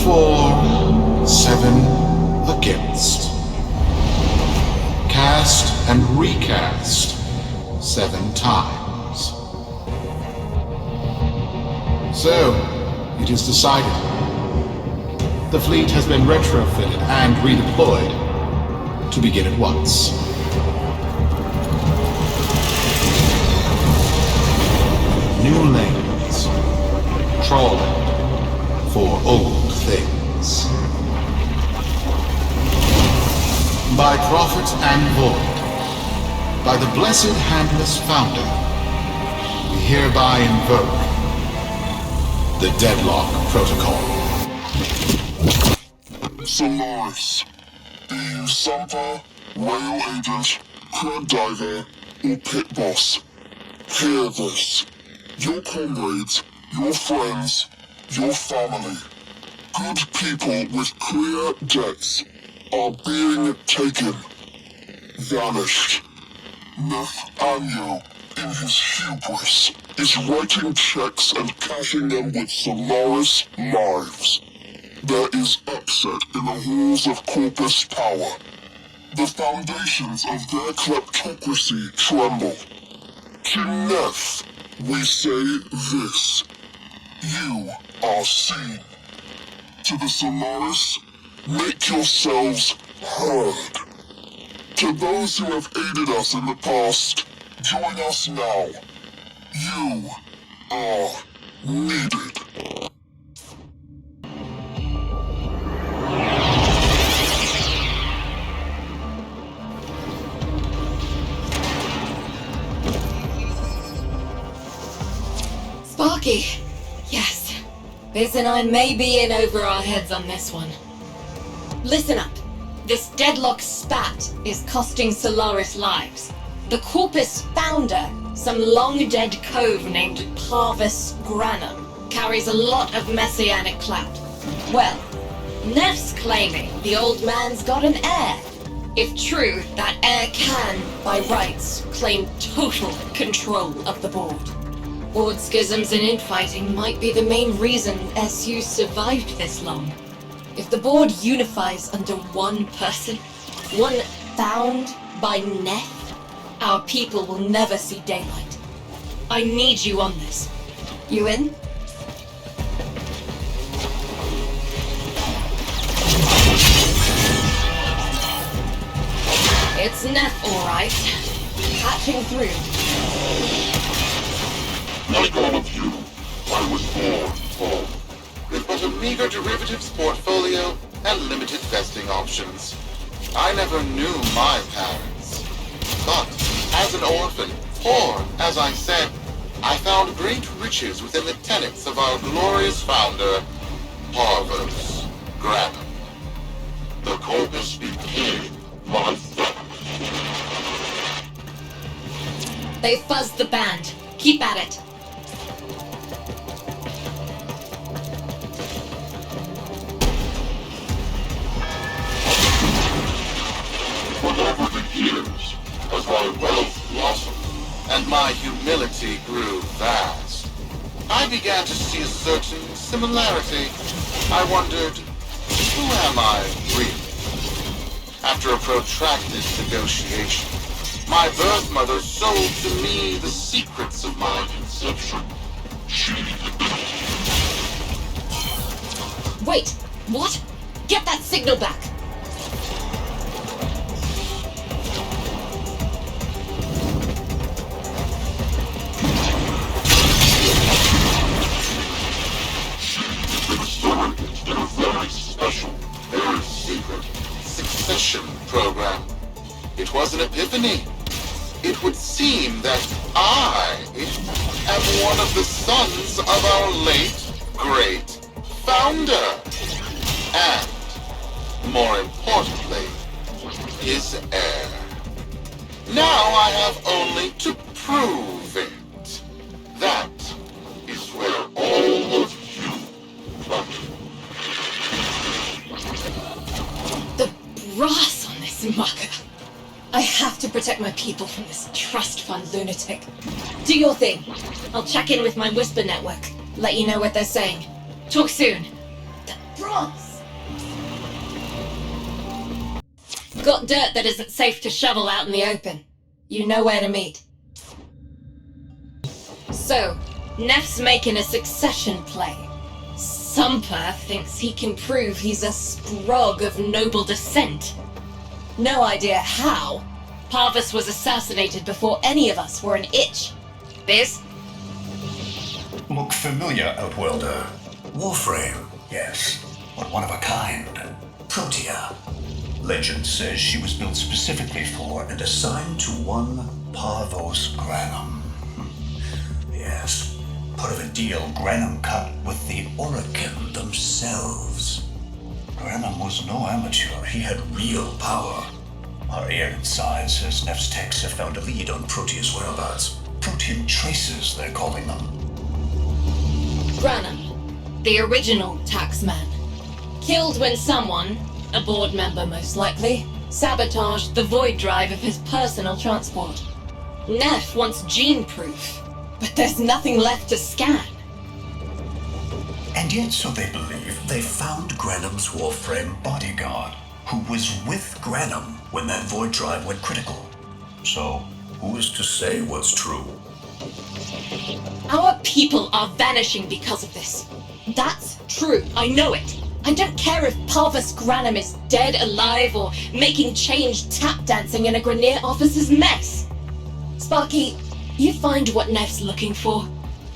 For, 7 against. Cast and recast 7 times. So, it is decided. The fleet has been retrofitted and redeployed to begin at once. New lanes. Trawling for old things. By prophet and void, by the blessed handless founder, we hereby invoke the Deadlock Protocol. Solaris, be you Sumper, rail agent, crew diver, or pit boss. Hear this. Your comrades, your friends, your family, good people with clear debts are being taken, vanished. Nathaniel, in his hubris, is writing checks and cashing them with Solaris lives. There is upset in the halls of Corpus power. The foundations of their kleptocracy tremble. To Neth, we say this. You are seen. To the Solaris, make yourselves heard. To those who have aided us in the past, join us now. You are needed. Sparky. Yes. Biz and I may be in over our heads on this one. Listen up. This deadlock spat is costing Solaris lives. The Corpus founder, some long-dead cove named Parvis Granum, carries a lot of messianic clout. Well, Neff's claiming the old man's got an heir. If true, that heir can, by rights, claim total control of the board. Board schisms and infighting might be the main reason SU survived this long. If the board unifies under one person, one found by Neff, our people will never see daylight. I need you on this. You in? It's Neff, all right. Patching through. Like all of you, I was born full. With but a meager derivatives portfolio and limited vesting options. I never knew my parents. But, as an orphan, or, as I said, I found great riches within the tenets of our glorious founder, Parvis Granum. The Corpus became my family. They fuzzed the band. Keep at it. But over the years, as my wealth blossomed, and my humility grew vast, I began to see a certain similarity. I wondered, who am I really? After a protracted negotiation, my birth mother sold to me the secrets of my conception. she Wait, what? Get that signal back! surrogate in a very special, very secret Succession program. It was an epiphany. It would seem that I am one of the sons of our late, great founder. And, more importantly, his heir. Now I have only to prove it. That is where all of you come. marker. I have to protect my people from this trust fund lunatic. Do your thing. I'll check in with my Whisper network. Let you know what they're saying. Talk soon. The bronze! Got dirt that isn't safe to shovel out in the open. You know where to meet. So, Neff's making a succession play. Sumper thinks he can prove he's a sprog of noble descent. No idea how. Parvus was assassinated before any of us were an itch. Biz? Look familiar, Outworlder. Warframe, yes, but one of a kind. Protea. Legend says she was built specifically for and assigned to one Parvos Granum. Yes, part of a deal Granum cut with the Orokin themselves. Granum was no amateur. He had real power. Our air inside says Neff's techs have found a lead on Protea's whereabouts. Protean traces, they're calling them. Granum, the original taxman. Killed when someone, a board member most likely, sabotaged the void drive of his personal transport. Neff wants gene proof, but there's nothing left to scan. And yet, so they believe, they found Granum's Warframe bodyguard, who was with Granum when that void drive went critical. So, who is to say what's true? Our people are vanishing because of this. That's true, I know it. I don't care if Parvus Granum is dead, alive, or making change tap dancing in a Grenier officer's mess. Sparky, you find what Neff's looking for.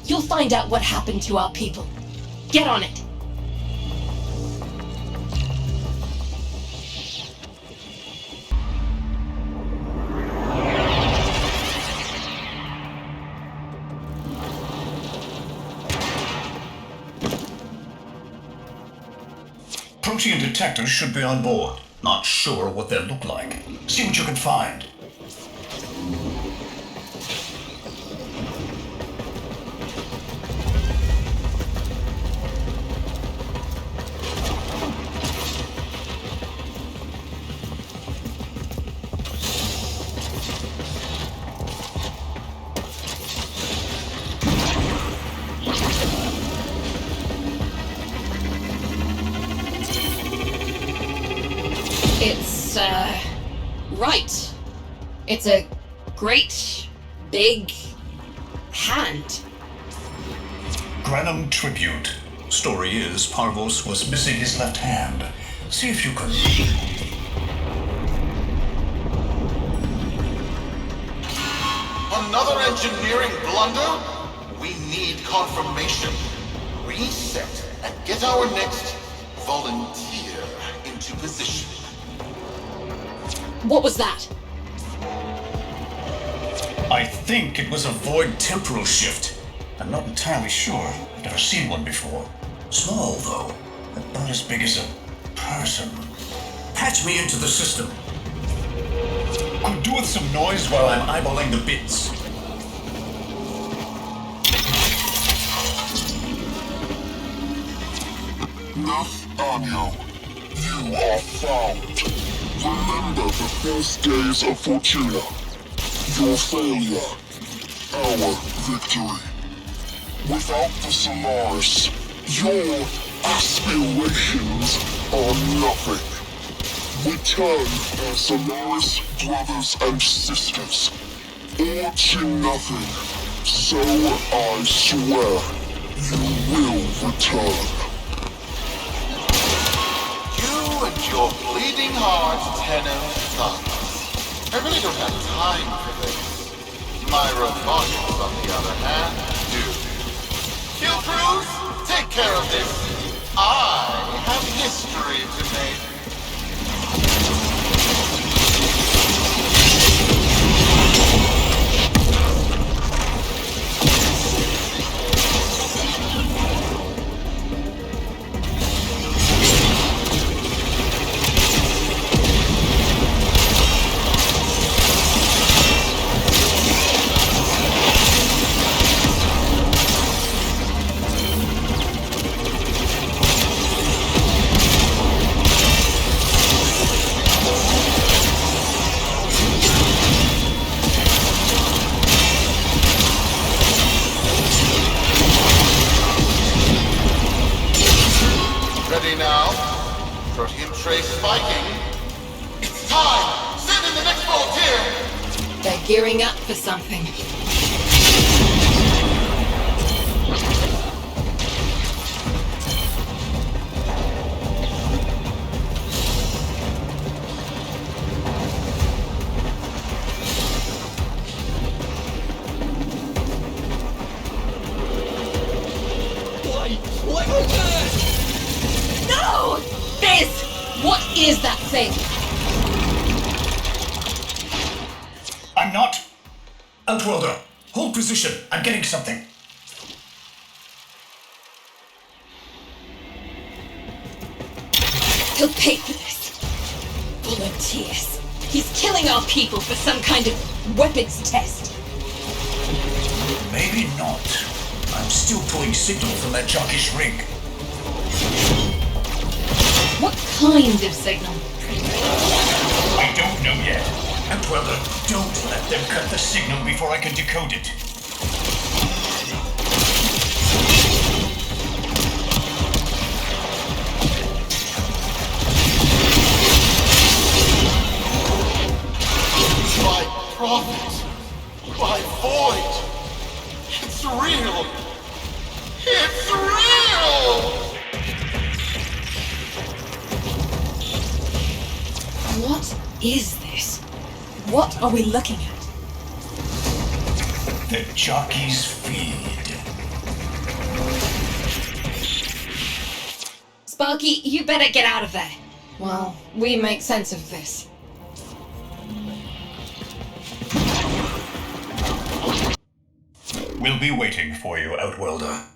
You'll find out what happened to our people. Get on it. Protean detectors should be on board. Not sure what they look like. See what you can find. It's, right. It's a great, big hand. Granum tribute. Story is, Parvos was missing his left hand. See if you can... Another engineering blunder? We need confirmation. Reset and get our next volunteer into position. What was that? I think it was a void temporal shift. I'm not entirely sure. I've never seen one before. Small, though. About as big as a person. Patch me into the system. Could do with some noise while I'm eyeballing the bits. Neff Anio, you are found. Remember the first days of Fortuna. Your failure, our victory. Without the Solaris, your aspirations are nothing. Return our Solaris brothers and sisters, or to nothing. So I swear, you will return. You and your bleeding heart tenor thugs. I really don't have time for this. My robotics, on the other hand, do. Kill crews, take care of this. I have history to make. Protean trace spiking. It's time! Send in the next volunteer! They're gearing up for something. No! This! What is that thing? I'm not. Outworlder, hold position. I'm getting something. He'll pay for this. Volunteers. He's killing our people for some kind of weapons test. Maybe not. I'm still pulling signal from that jockish rig. What kind of signal? I don't know yet. Outworlder, don't let them cut the signal before I can decode it. My prophet! My void! It's real! It's real! What is this? What are we looking at? The jockey's feed. Sparky, you better get out of there. Well, we make sense of this. We'll be waiting for you, Outworlder.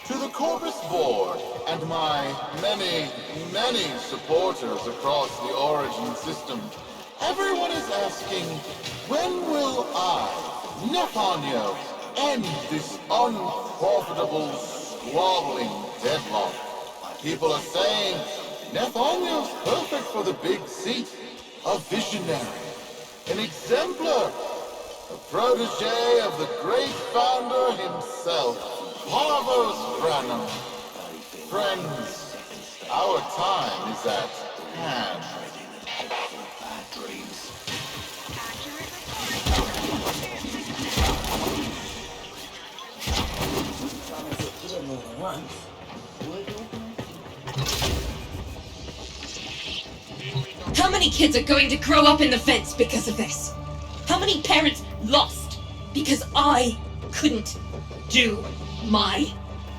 To the Corpus Board and my many, many supporters across the Origin system, everyone is asking, when will I, Nefanyo, end this unprofitable, squabbling deadlock? People are saying, Nefanyo's perfect for the big seat, a visionary, an exemplar, a protege of the great founder himself, Parvos Branham. Friends, our time is at hand. How many kids are going to grow up in the fence because of this? How many parents lost because I couldn't do my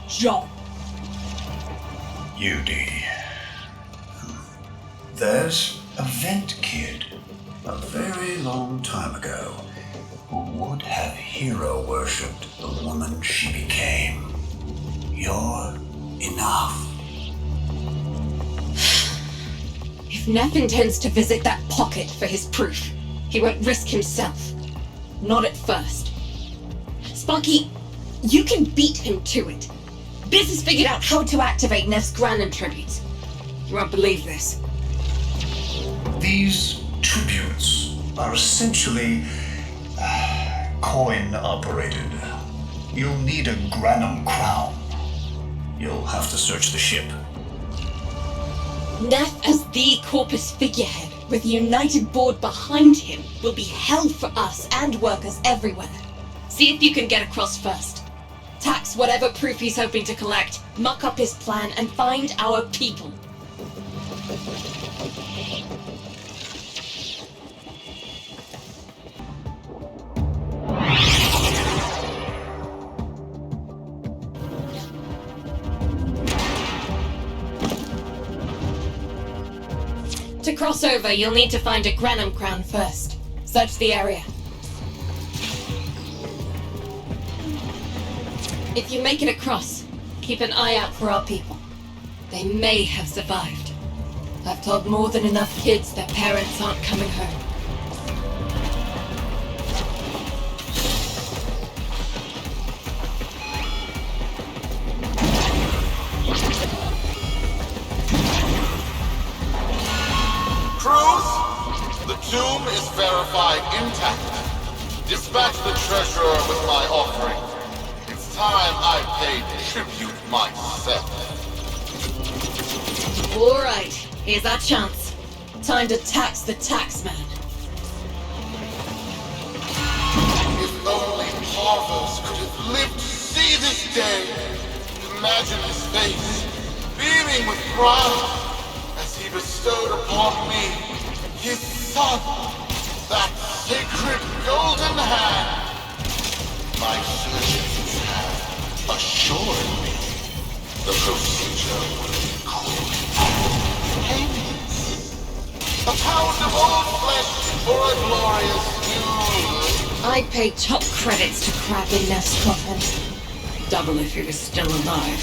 job? UD. There's a vent kid, a very long time ago, who would have hero worshipped the woman she became. You're enough. If Neff intends to visit that pocket for his proof, he won't risk himself. Not at first. Sparky, you can beat him to it. Biz has figured out how to activate Neff's Granin tributes. You won't believe this. These tributes are essentially coin-operated. You'll need a Granum crown. You'll have to search the ship. Neff as the Corpus figurehead, with a united board behind him, will be hell for us and workers everywhere. See if you can get across first. Tax whatever proof he's hoping to collect, muck up his plan, and find our people. To cross over, you'll need to find a Granum crown first. Search the area. If you make it across, keep an eye out for our people. They may have survived. I've told more than enough kids their parents aren't coming home. Cruz, the tomb is verified intact. Dispatch the treasurer with my offering. time I paid tribute myself. Alright, here's our chance. Time to tax the taxman. If only Parvos could have lived to see this day. Imagine his face, beaming with pride, as he bestowed upon me his son, that sacred golden hand. My surgeons have assured me the procedure would include payments. A pound of old flesh for a glorious new. I'd pay top credits to crap in Neff's coffin. Double if he was still alive.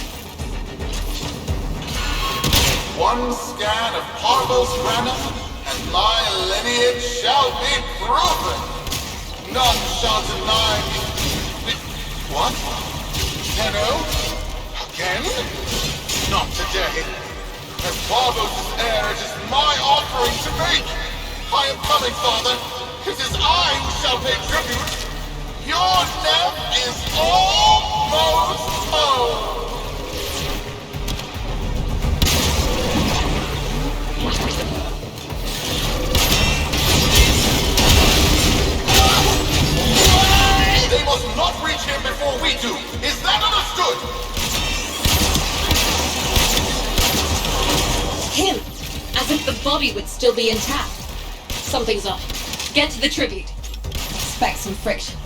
One scan of Parvos Granum, and my lineage shall be proven. None shall deny me. What? Tenno? Again? Not today. As Parvos' heir, it is my offering to make. I am coming, Father. It is I who shall pay tribute. Your death is almost home. They must not reach him before we do. Is that understood? Him! As if the body would still be intact. Something's off. Get to the tribute. Expect some friction.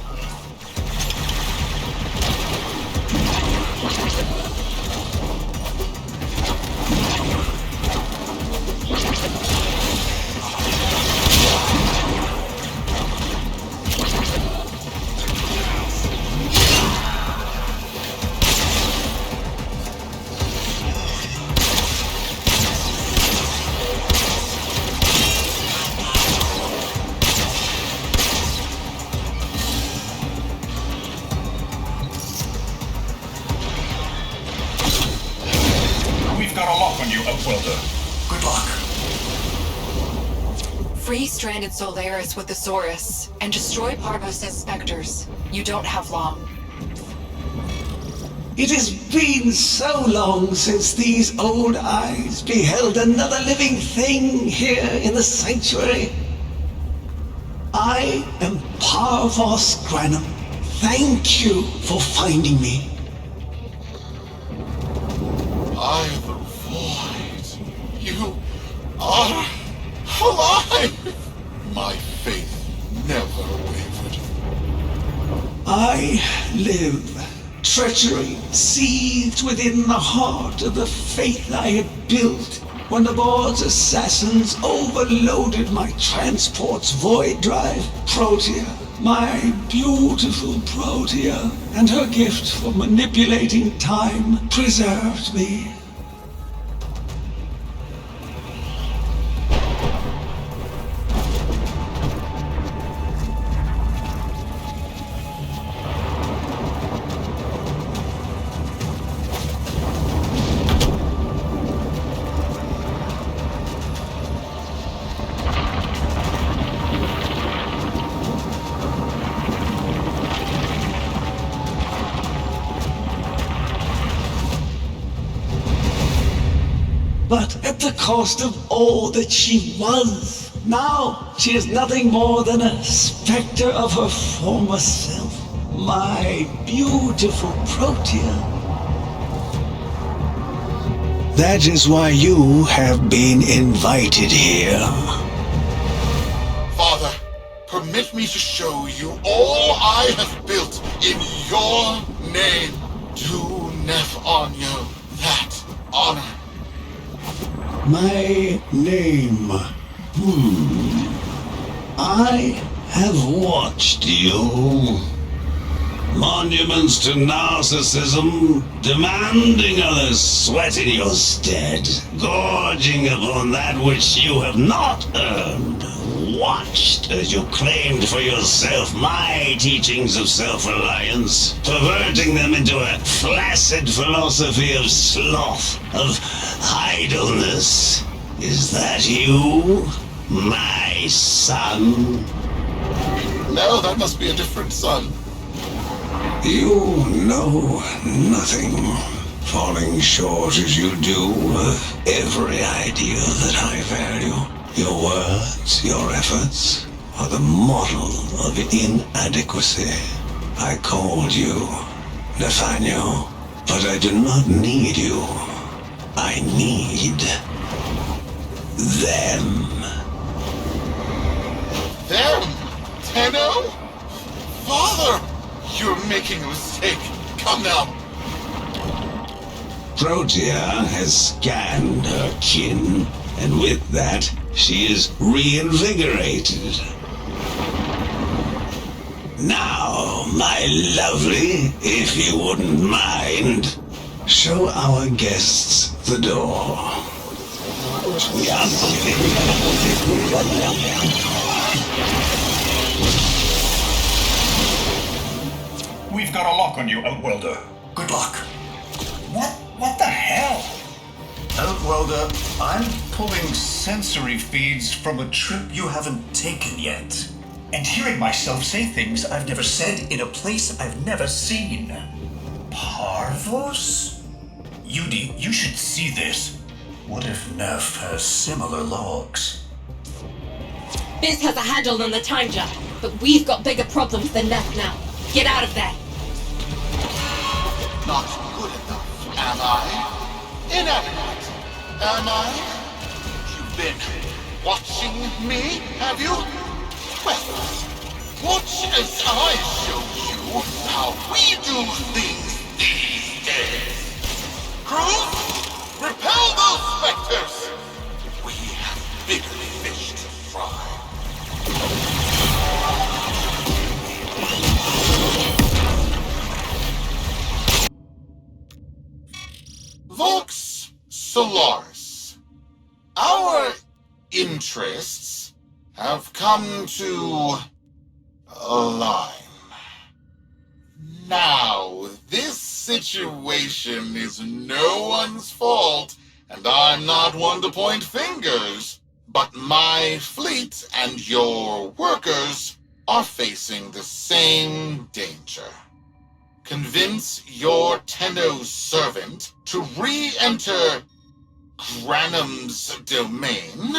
Good luck. Free stranded Solaris with Thesaurus and destroy Parvos' specters. You don't have long. It has been so long since these old eyes beheld another living thing here in the sanctuary. I am Parvos Granum. Thank you for finding me. I the void. You are alive. My faith never wavered. I live. Treachery seethed within the heart of the faith I had built when the board's assassins overloaded my transport's void drive. Protea, my beautiful Protea, and her gift for manipulating time preserved me. But at the cost of all that she was. Now she is nothing more than a specter of her former self. My beautiful Protea. That is why you have been invited here. Father, permit me to show you all I have built in your name. Do Nef Anyo that honor. My name. I have watched you. Monuments to narcissism, demanding others sweat in your stead, gorging upon that which you have not earned. Watched as you claimed for yourself my teachings of self-reliance, perverting them into a flaccid philosophy of sloth, of idleness. Is that you, my son? No, that must be a different son. You know nothing, falling short as you do of every idea that I value. Your words, your efforts, are the model of inadequacy. I called you, Nathaniel, but I do not need you. I need them. Them? Tenno? Father! You're making a mistake. Come now. Protea has scanned her kin, and with that, she is reinvigorated. Now, my lovely, if you wouldn't mind, show our guests the door. We've got a lock on you, Outworlder. Good luck. What the hell? Outworlder, I'm pulling sensory feeds from a trip you haven't taken yet. And hearing myself say things I've never said in a place I've never seen. Parvos? Yudi, you should see this. What if Nerf has similar logs? Biz has a handle on the time jump, but we've got bigger problems than Neff now. Get out of there. Not good enough, am I? Inadequate, am I? You've been watching me, have you? Well, watch as I show you how we do things these days. Crews, repel those specters! We have bigger fish to fry. Vox Solaris. Our interests have come to align. Now, this situation is no one's fault, and I'm not one to point fingers, but my fleet and your workers are facing the same danger. Convince your Tenno's servant to re-enter Granum's domain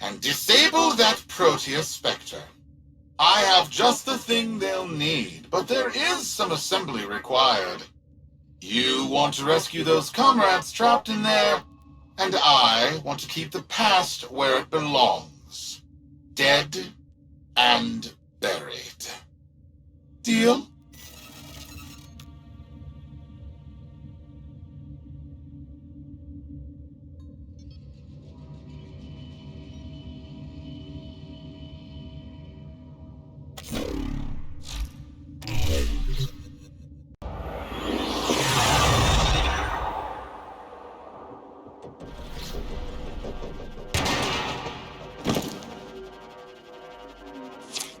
and disable that Protea Spectre. I have just the thing they'll need, but there is some assembly required. You want to rescue those comrades trapped in there, and I want to keep the past where it belongs. Dead and buried. Deal?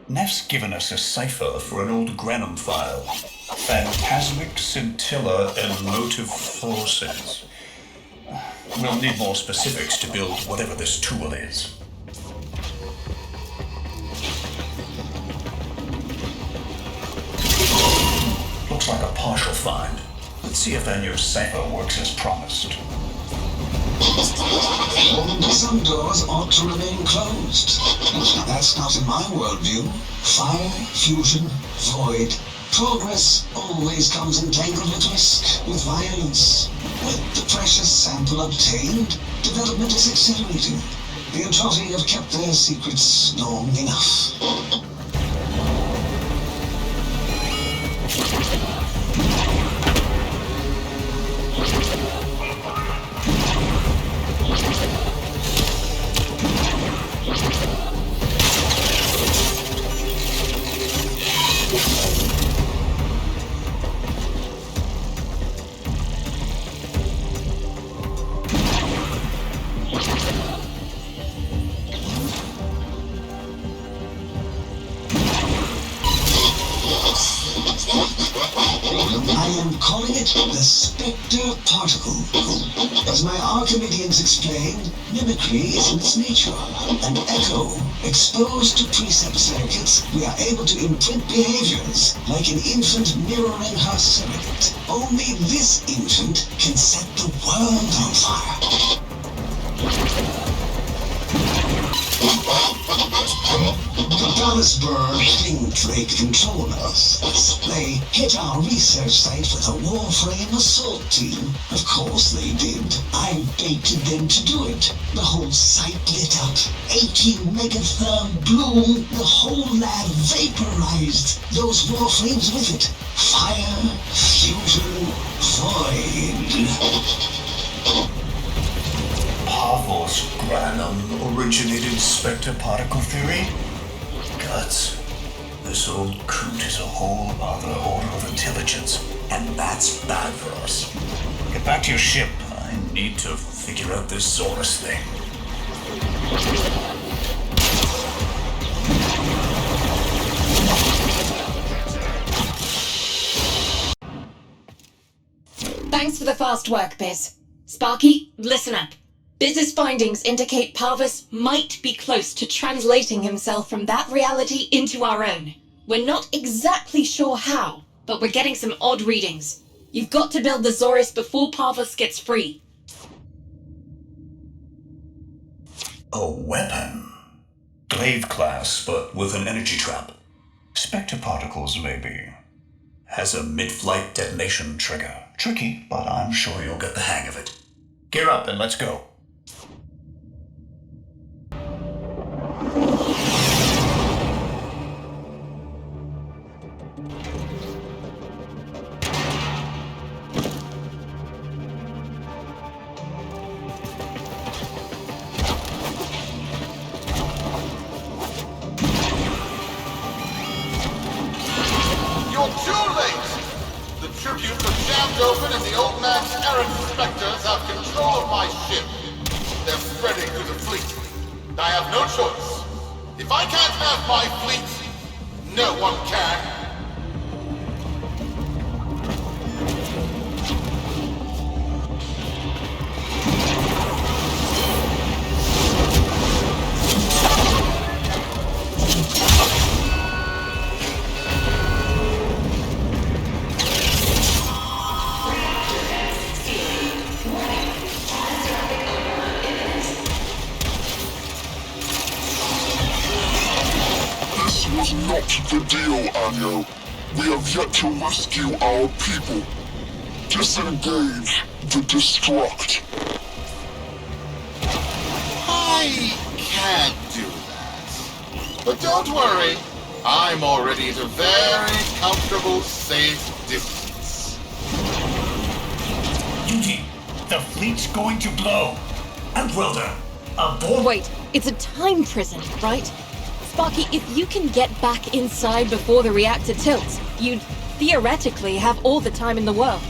Neff's given us a cipher for an old Granum file. Phantasmic scintilla and motive forces. We'll need more specifics to build whatever this tool is. Looks like a partial find. Let's see if our new cipher works as promised. Some doors ought to remain closed. That's not in my worldview. Fire, fusion, void. Progress always comes entangled with risk, with violence. With the precious sample obtained, development is accelerating. The Üretici have kept their secrets long enough. I am calling it the Spectre Particle. As my Archimedeans explained, mimicry is in its nature. An echo. Exposed to precept circuits, we are able to imprint behaviors, like an infant mirroring her surrogate. Only this infant can set the world on fire. The Dallasburg think they control us. They hit our research site with a Warframe assault team. Of course they did. I baited them to do it. The whole site lit up. 80 megatherm bloom. The whole lab vaporized. Those Warframes with it. Fire, fusion, void. Pavel's Granum originated Spectre particle theory? Guts. This old coot is a whole other order of intelligence, and that's bad for us. Get back to your ship. I need to figure out this Zorus thing. Thanks for the fast work, Biz. Sparky, listen up. Biz's findings indicate Parvus might be close to translating himself from that reality into our own. We're not exactly sure how, but we're getting some odd readings. You've got to build the Zorus before Parvus gets free. A weapon? Glaive class, but with an energy trap. Spectre particles, maybe. Has a mid-flight detonation trigger. Tricky, but I'm sure you'll get the hang of it. Gear up and let's go. You're too late! The tributes are jammed open and the old man's errant specters have control of my ship. They're spreading through the fleet. I have no choice. If I can't have my fleet, no one can. Was not the deal, Anyo. We have yet to rescue our people. Disengage the destruct. I can't do that. But don't worry, I'm already at a very comfortable, safe distance. Duty, the fleet's going to blow. And Welder, aboard. Wait, it's a time prison, right? Sparky, if you can get back inside before the reactor tilts, you'd theoretically have all the time in the world.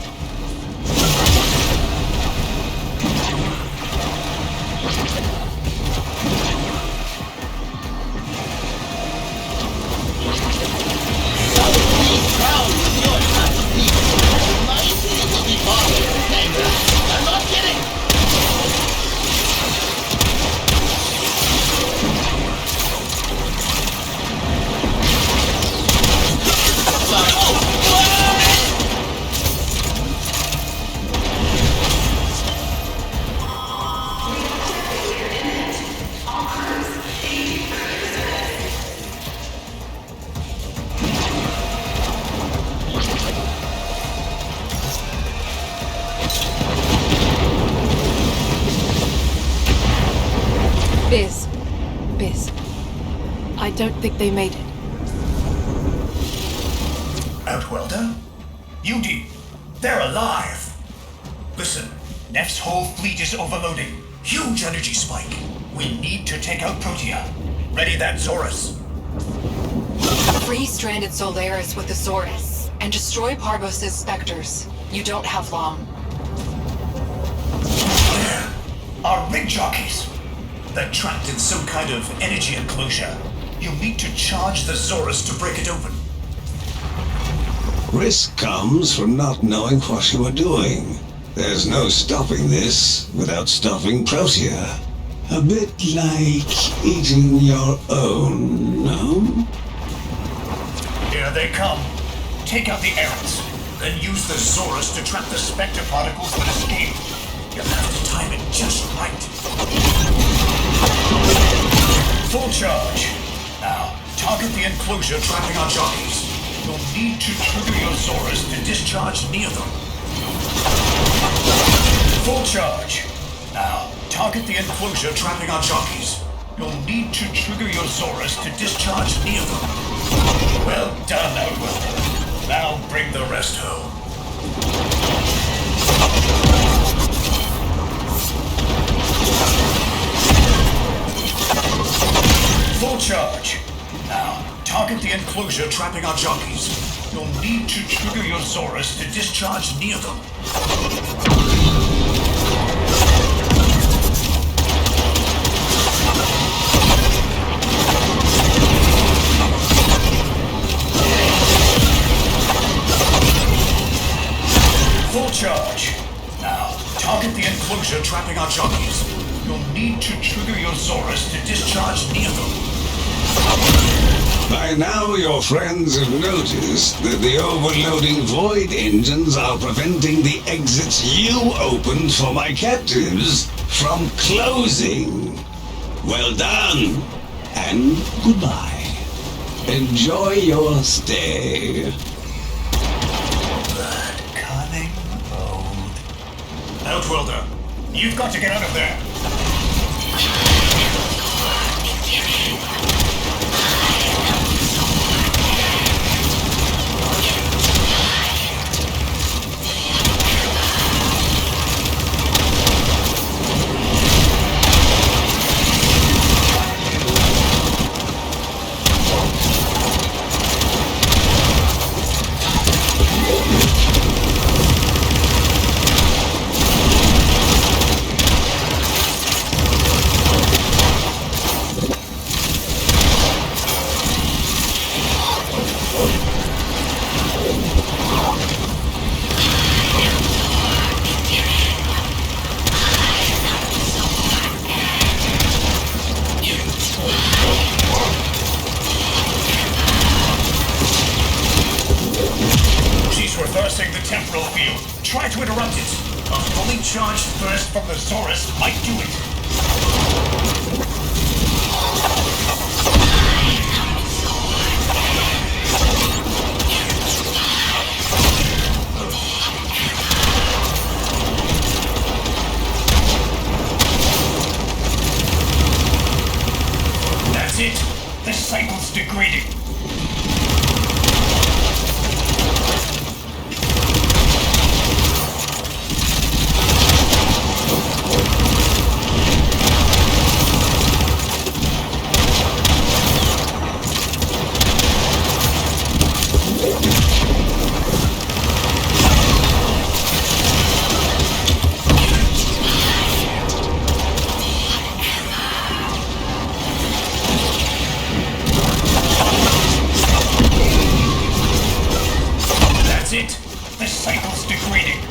I'm not kidding! Biz. I don't think they made it. Outwelder? UD, they're alive! Listen, Neff's whole fleet is overloading. Huge energy spike. We need to take out Protea. Ready that Zorus. Free stranded Solaris with the Zorus, and destroy Parvos' specters. You don't have long. There! Our rig jockeys! They're trapped in some kind of energy enclosure. You'll need to charge the Zorus to break it open. Risk comes from not knowing what you are doing. There's no stopping this without stopping Protea. A bit like eating your own, no? Here they come. Take out the errants, then use the Zorus to trap the Spectre particles that escape. You'll have to time it just right. Full charge. Now, target the enclosure trapping our jockeys. You'll need to trigger your Zorus to discharge near them. Full charge. Now, target the enclosure trapping our jockeys. You'll need to trigger your Zorus to discharge near them. Well done, Outworlder. Now bring the rest home. Full charge. Now, target the enclosure trapping our jockeys. You'll need to trigger your Zorus to discharge near them. Full charge. Now, target the enclosure trapping our jockeys. You'll need to trigger your Zorus to discharge near them. By now your friends have noticed that the overloading void engines are preventing the exits you opened for my captives from closing. Well done, and goodbye. Enjoy your stay. Cunning old. Outworlder, you've got to get out of there. Reversing the temporal field. Try to interrupt it. A fully charged burst from the Zorus might do it. That's it. The cycle's degrading. The cycle's degrading.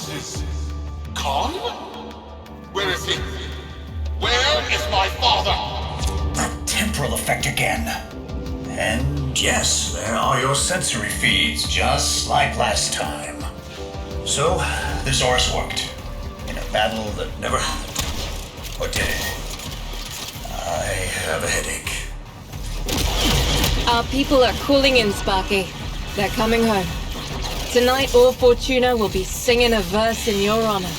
Is Khan? Where is he? Where is my father? That temporal effect again. And yes, there are your sensory feeds, just like last time. So, this Horus worked. In a battle that never happened. Or did it? I have a headache. Our people are calling in, Sparky. They're coming home. Tonight, all Fortuna will be singing a verse in your honor.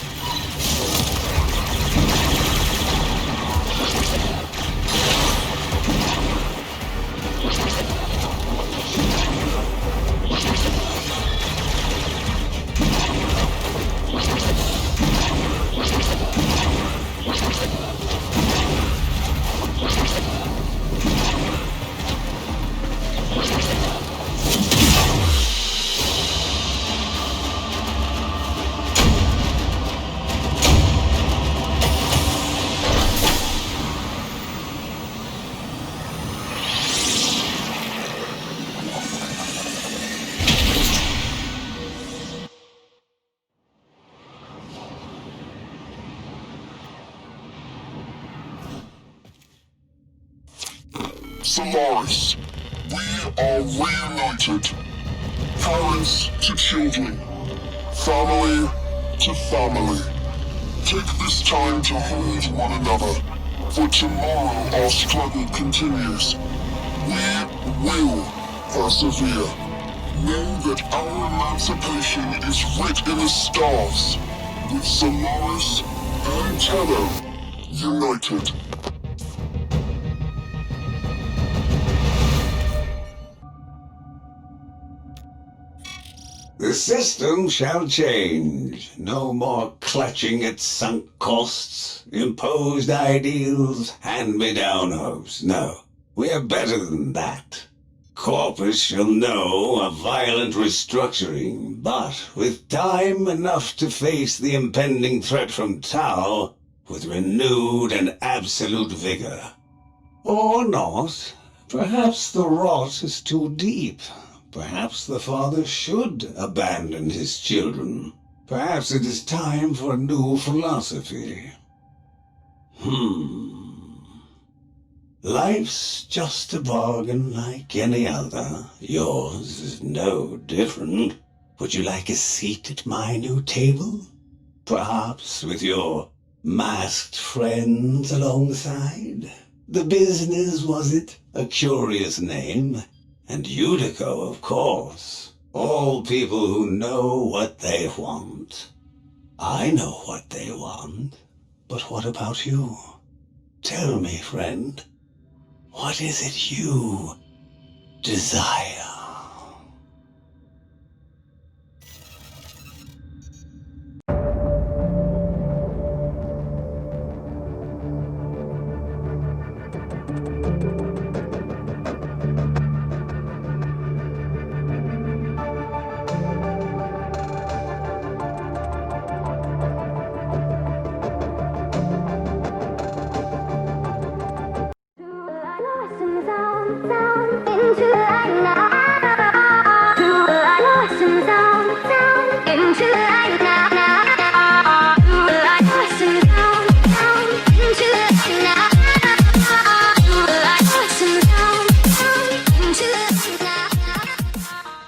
Solaris, we are reunited. Parents to children, family to family. Take this time to hold one another, for tomorrow our struggle continues. We will persevere. Know that our emancipation is writ in the stars, with Solaris and Tello united. The system shall change. No more clutching at sunk costs, imposed ideals, hand-me-down hopes. No, we are better than that. Corpus shall know a violent restructuring, but with time enough to face the impending threat from Tau with renewed and absolute vigor. Or not. Perhaps the rot is too deep. Perhaps the father should abandon his children. Perhaps it is time for a new philosophy. Life's just a bargain like any other. Yours is no different. Would you like a seat at my new table? Perhaps with your masked friends alongside? The business, was it? A curious name. And Utico, of course. All people who know what they want. I know what they want. But what about you? Tell me, friend. What is it you desire?